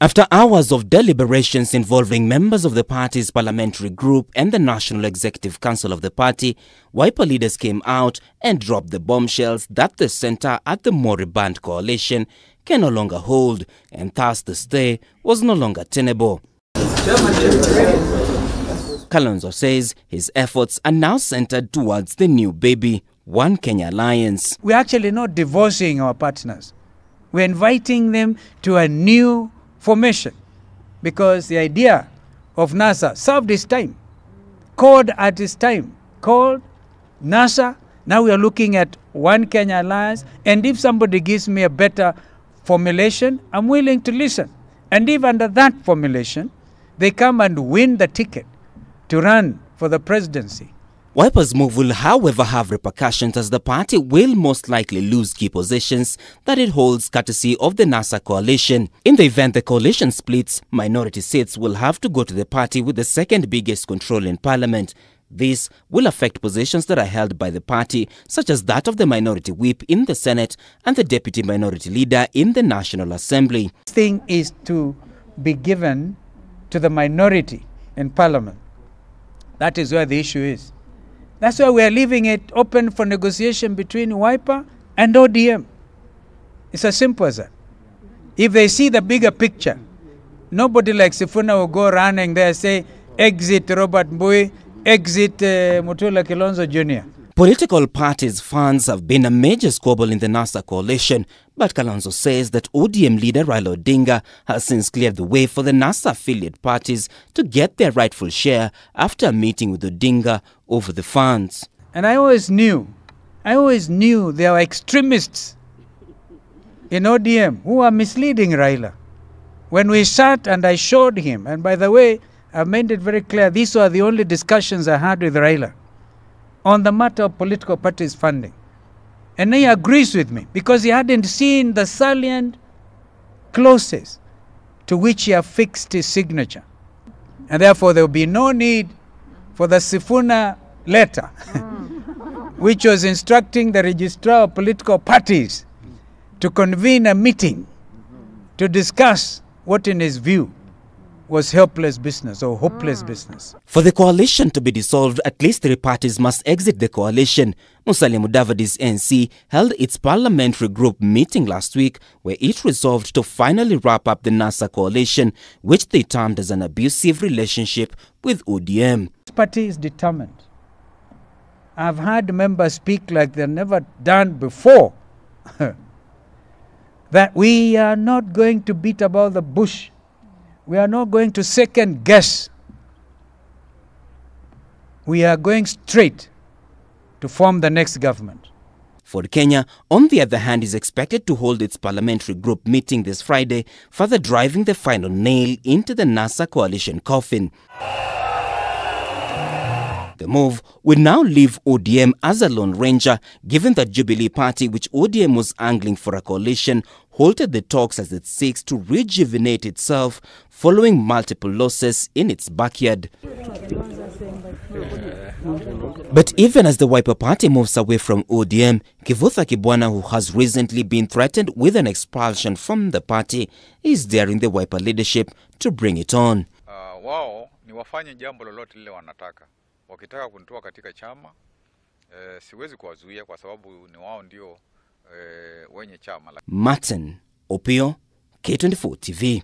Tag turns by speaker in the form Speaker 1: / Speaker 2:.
Speaker 1: After hours of deliberations involving members of the party's parliamentary group and the National Executive Council of the party, WIPER leaders came out and dropped the bombshells that the centre at the moribund coalition can no longer hold, and thus the stay was no longer tenable. Kalonzo says his efforts are now centred towards the new baby, One Kenya Alliance.
Speaker 2: We're actually not divorcing our partners. We're inviting them to a new formation, because the idea of NASA served its time, called at its time, called NASA. Now we are looking at One Kenya Alliance, and if somebody gives me a better formulation, I'm willing to listen. And if under that formulation, they come and win the ticket to run for the presidency.
Speaker 1: WIPER's move will, however, have repercussions, as the party will most likely lose key positions that it holds courtesy of the NASA coalition. In the event the coalition splits, minority seats will have to go to the party with the second biggest control in parliament. This will affect positions that are held by the party, such as that of the minority whip in the Senate and the deputy minority leader in the National Assembly.
Speaker 2: This thing is to be given to the minority in parliament. That is where the issue is. That's why we are leaving it open for negotiation between WIPER and ODM. It's as simple as that. If they see the bigger picture, nobody like Sifuna will go running there and say, exit Robert Mbui, exit Mutula Kilonzo Jr.
Speaker 1: Political parties' funds have been a major squabble in the NASA coalition, but Kalonzo says that ODM leader Raila Odinga has since cleared the way for the NASA affiliate parties to get their rightful share after a meeting with Odinga over the funds.
Speaker 2: And I always knew there were extremists in ODM who are misleading Raila. When we sat and I showed him, and by the way, I made it very clear, these were the only discussions I had with Raila on the matter of political parties funding. And he agrees with me, because he hadn't seen the salient clauses to which he affixed his signature. And therefore there will be no need for the Sifuna letter, which was instructing the registrar of political parties to convene a meeting to discuss what in his view was helpless business or hopeless business.
Speaker 1: For the coalition to be dissolved, at least 3 parties must exit the coalition. Musalia Mudavadi's NC held its parliamentary group meeting last week, where it resolved to finally wrap up the NASA coalition, which they termed as an abusive relationship with ODM.
Speaker 2: This party is determined. I've had members speak like they've never done before, that we are not going to beat about the bush. We are not going to second guess. We are going straight to form the next government.
Speaker 1: Ford Kenya, on the other hand, is expected to hold its parliamentary group meeting this Friday, further driving the final nail into the NASA coalition coffin. The move will now leave ODM as a lone ranger, given that Jubilee Party, which ODM was angling for a coalition, halted the talks as it seeks to rejuvenate itself following multiple losses in its backyard. But even as the WIPER party moves away from ODM, Kivutha Kibwana, who has recently been threatened with an expulsion from the party, is daring the WIPER leadership to bring it on.
Speaker 3: Wao ni wafanye jambo lolote lile wanataka. Wakitaka kunitoa katika chama, siwezi kuwazuia kwa sababu ni wao ndio wenye chama.
Speaker 1: Martin Opio, K24 TV.